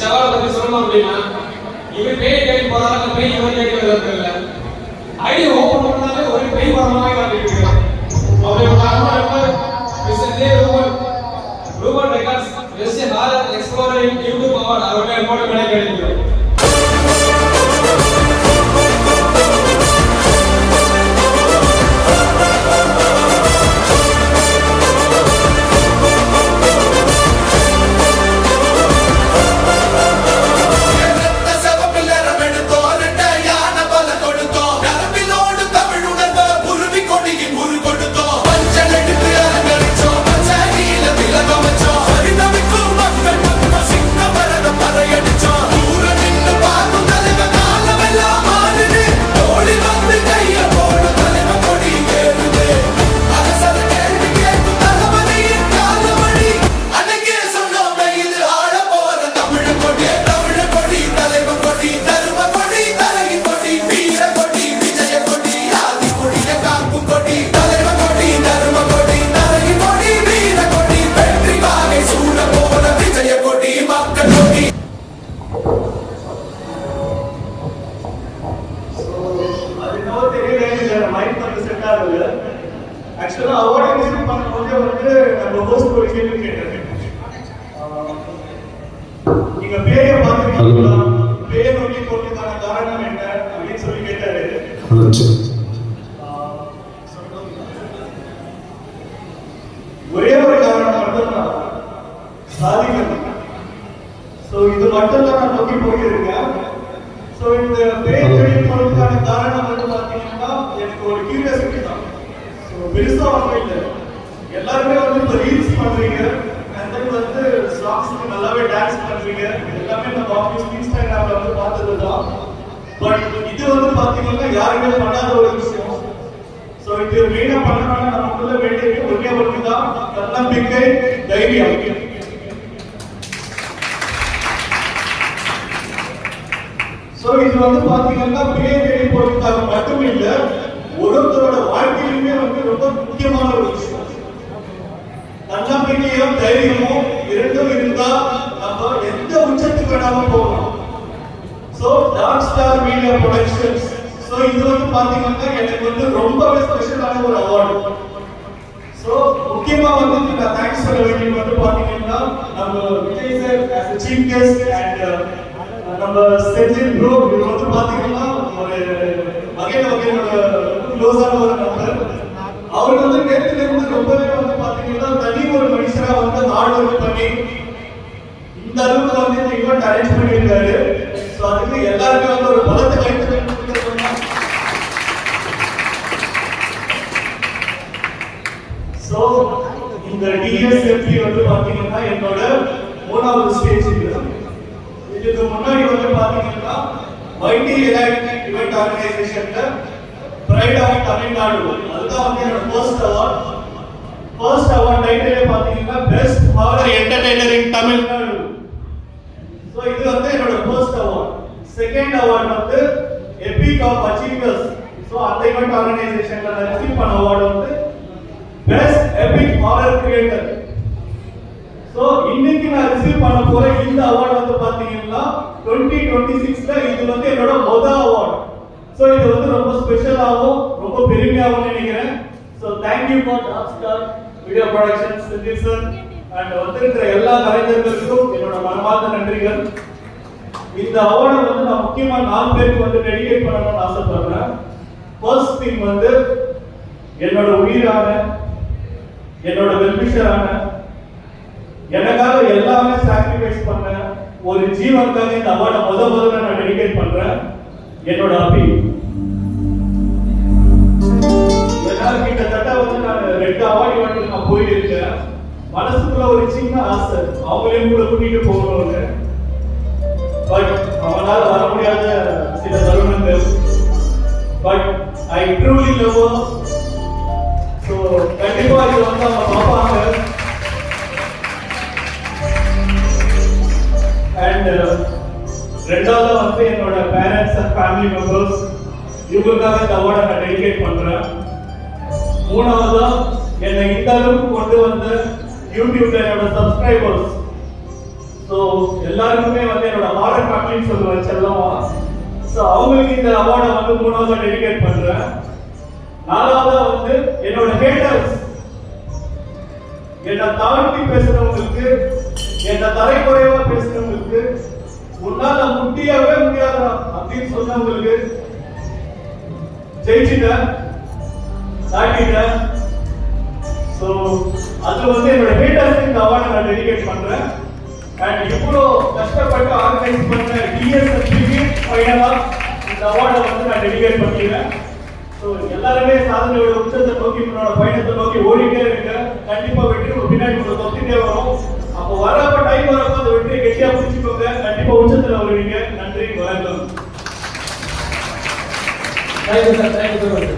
சவாலை பத்தி சொல்லணும் அப்படின்னா இவர் பேய் தேடி போறாங்க, பேய் இவர் தேடி வருது இல்ல. ஐடியா ஓபன் பண்ணாலே ஒரு பேய் வரமாவே வந்துட்டு அவரோட காரணம் mister J Ruban records west horror explorer YouTube award அவருடைய போட்டு கிடைக்கிறது. ஆக்சுவலா அவார்ட் ரிசீவ் பண்ணும்போது வந்து நம்ம ஹோஸ்ட் ஒரு கேள்வி கேட்டாரு. நீங்க பேரை பார்த்துருக்கீங்களா, பேர் நோக்கி போட்டதுக்கான காரணம் என்ன அப்படின்னு சொல்லி கேட்டாரு. ஒரே ஒரு காரணம் மட்டும்தான், சாதிக்கிறது. ஸோ இது மட்டும் தான் நான் நோக்கி போயிருக்கேன். ஸோ இந்த பேர் நோக்கி போட்டதுக்கான காரணம் வந்து பார்த்தீங்கன்னா எனக்கு ஒரு கியூரியாசிட்டி தான். பெருசா ஒன்றும் இல்லை, எல்லாருமே வந்து இப்போ ரீல்ஸ் பண்றீங்க, வந்து சாங்ஸ்க்கு நல்லாவே டான்ஸ் பண்றீங்க, எல்லாமே நம்ம ஆஃபீஸ் இன்ஸ்டாகிராம்ல வந்து பார்த்தது தான். பட் இது வந்து பாத்தீங்கன்னா யாருமே பண்ணாத ஒரு விஷயம். ஸோ இது மெயினா பண்ணணும்னா நமக்குள்ள வேண்டிய ஒரே ஒன்று தான் தன்னம்பிக்கை, தைரியம். ஸோ இது வந்து பாத்தீங்கன்னா பேர் தேடி போறதுக்காக மட்டும் இல்லை, ஒருத்தரோட வாழ்க்கையிலுமே வந்து ரொம்ப முக்கியமான ஒரு விஷயம். தன்னம்பிக்கையும் தைரியமும் இரண்டும் இருந்தா நம்ம எந்த உச்சத்துக்கு வேணாலும் போகலாம். So dark star media productions, so இது வந்து பாத்தீங்கன்னா எனக்கு வந்து ரொம்பவே ஸ்பெஷலான ஒரு அவார்டு. சோ முக்கியமா வந்து நான் தேங்க்ஸ் சொல்ல வேண்டியது வந்து பாத்தீங்கன்னா நம்ம Vijay sir as a chief guest and நம்ம செஞ்சின் ப்ரோ, இது வந்து பாத்தீங்கன்னா ஒரு வகையோட க்ளோஸான ஒரு நம்பர். அவர் வந்து நேரத்துல இருந்து ரொம்பவே வந்து பாத்தீங்கன்னா தனி ஒரு மனுஷரா வந்து ஹார்ட் ஒர்க் பண்ணி இந்த அளவுக்கு வந்து இந்த ஈவெண்ட் அரேஞ்ச் பண்ணியிருக்காரு. ஸோ அதுக்கு எல்லாருமே வந்து ஒரு பலத்தை கைத்து கொடுத்துருக்கோம். ஸோ இந்த டிஎஸ்எஃப்பி வந்து பாத்தீங்கன்னா என்னோட 3வது ஸ்டேஜ். இதுக்கு முன்னாடி வந்து பாத்தீங்கன்னா வைடி எலைட் ஈவெண்ட் ஆர்கனைசேஷன்ல பிரைட் ஆஃப் தமிழ்நாடு, அதுதான் வந்து என்னோட ஃபர்ஸ்ட் அவார்ட் டைட்டிலே பாத்தீங்கன்னா best horror entertainer in Tamil Nadu. So இது வந்து என்னோட ஃபர்ஸ்ட் அவார்ட். செகண்ட் அவார்ட் வந்து எபிக் ஆஃப் அச்சீவர்ஸ். சோ அந்த ஈவெண்ட் ஆர்கனைசேஷன்ல நான் ரிசீவ் பண்ண அவார்ட் வந்து best epic horror creator. So இன்னைக்கு நான் ரிசீவ் பண்ண போற இந்த அவார்ட் வந்து பாத்தீங்கன்னா 2026ல இது வந்து என்னோட முதல் அவார்ட். சோ இது வந்து ரொம்ப ஸ்பெஷலாவும் ரொம்ப பெருமையாவும் நினைக்கிறேன். So thank you for Dark Star Video Productions, Sindhi sir and வந்திருக்கிற எல்லா கலைஞர்களுக்கும் என்னோட மனமார்ந்த நன்றிகள். இந்த அவார்டை வந்து நான் முக்கியமா 4 பேருக்கு வந்து டெடிகேட் பண்ணணும்னு ஆசைப்படுறேன். ஃபர்ஸ்ட் திங் வந்து என்னோட உயிரான, என்னோட வெல்விஷரான, எனக்காக எல்லாமே சாக்ரிஃபைஸ் பண்ண ஒரு ஜீவனுக்காக இந்த அவார்டை முதல்ல நான் டெடிகேட் பண்றேன். என்னோட அபி எல்லாரும் கிட்டத்தட்ட வந்து நான் 2 அவார்டு வந்து நான் போயிருக்கேன். மனசுக்குள்ள ஒரு சின்ன ஆசை அவங்களையும் கூட கூட்டிட்டு போகணும்னு. பட் அவனால வர முடியாத சில தருணங்கள். But I truly love. So கண்டிப்பா இது வந்து அவங்க பார்ப்பாங்க. அண்ட் ரெண்டாவது வந்து என்னோட பேரண்ட்ஸ் அண்ட் ஃபேமிலி மெம்பர்ஸ், இவங்களுக்காக இந்த அவார்டை நான் டெடிகேட் பண்றேன். மூணாவதா என்னை இந்த அளவுக்கு கொண்டு வந்த யூடியூப்ல என்னோட சப்ஸ்கிரைபர்ஸ். ஸோ எல்லாருக்குமே வந்து என்னோட ஆர்டர் ஃபேக்டரின்னு சொல்லுவேன் செல்லமா. ஸோ அவங்களுக்கு இந்த அவார்டை வந்து 3ஆவதா டெடிகேட் பண்றேன். 4ஆவதா வந்து என்னோட ஹேட்டர்ஸ், என்னை தாழ்த்தி பேசுறவங்களுக்கு, என்னை தலைக்குறைவா பேசுறவங்களுக்கு, உன்னால முடியவே முடியாதா அப்படின்னு சொன்னவங்களுக்கு ஜெயிச்சுட்டேன், தாட்டிட்டேன். ஸோ அது வந்து என்னோட ஹேட்டர்ஸ்க்கு இந்த அவார்டை நான் டெடிகேட் பண்றேன். அண்ட் இவ்வளோ கஷ்டப்பட்டு ஆர்கனைஸ் பண்ண டிஎஸ்எஸ்பிக்கு ஃபைனலா இந்த அவார்டை வந்து நான் டெடிகேட் பண்ணிக்கிறேன். ஸோ எல்லாருமே சாதனையோட உச்சத்தை நோக்கி உங்களோட பயணத்தை நோக்கி ஓடிட்டே இருக்க. கண்டிப்பா வெற்றி ஒரு பின்னாடி உங்களை தொத்திட்டே வரும். அப்போ வரப்ப டைம் வரப்போ அந்த வெற்றியை கெட்டியா பிடிச்சிக்கோங்க. கண்டிப்பா உச்சத்துல வருவீங்க. நன்றி, வணக்கம். Thank you sir, thank you sir.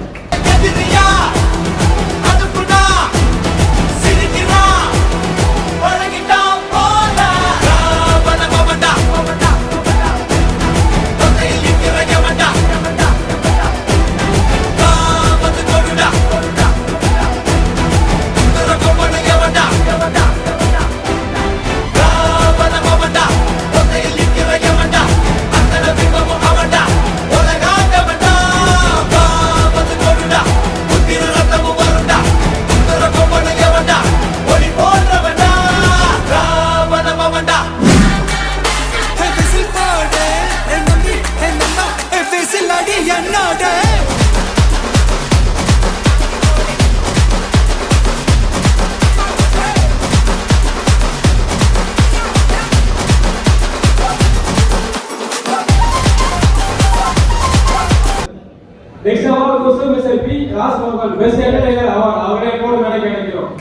Next award goes to Mr. P. Rajmohan, Best Entertainer Award. அவரே கோடு மேலே கிடைக்கிறோம்.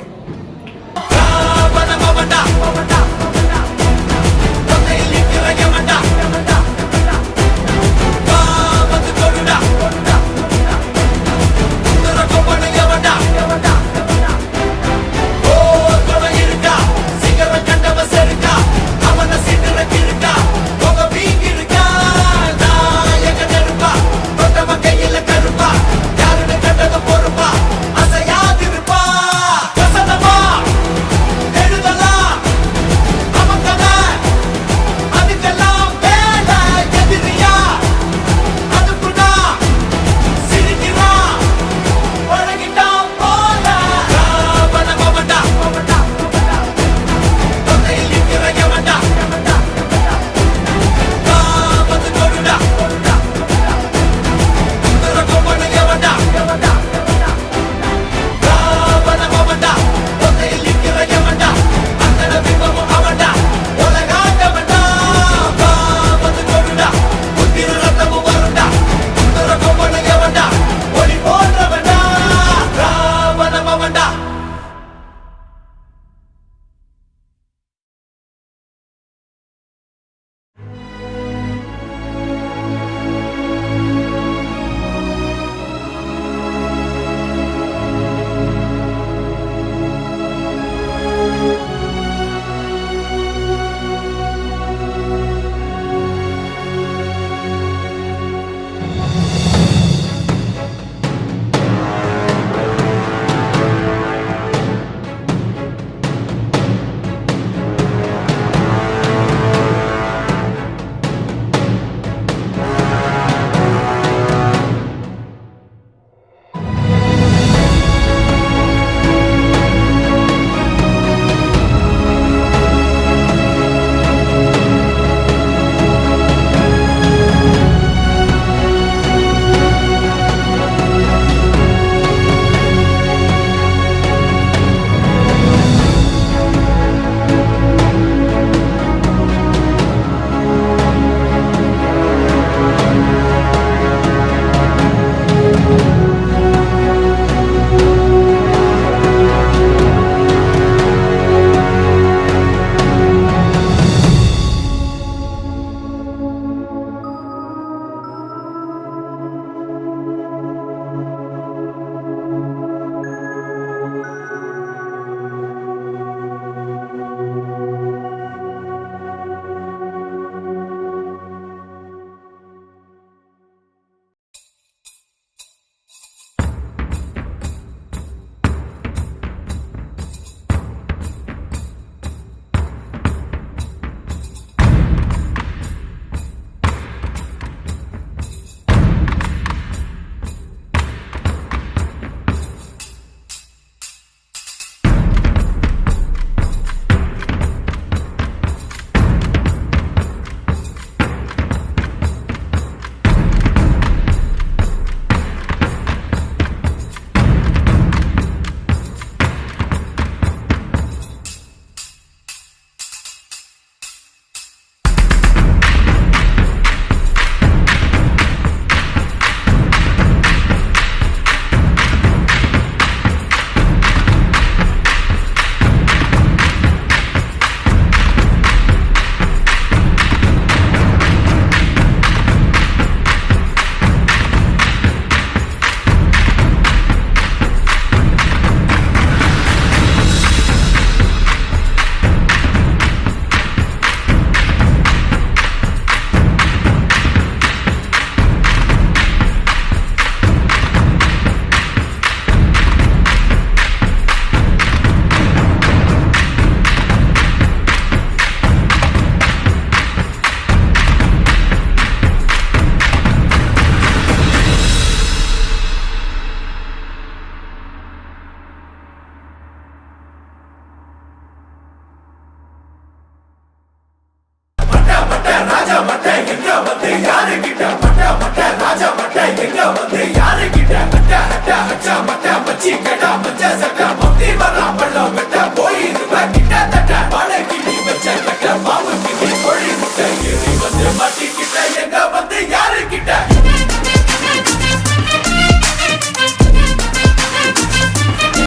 Java,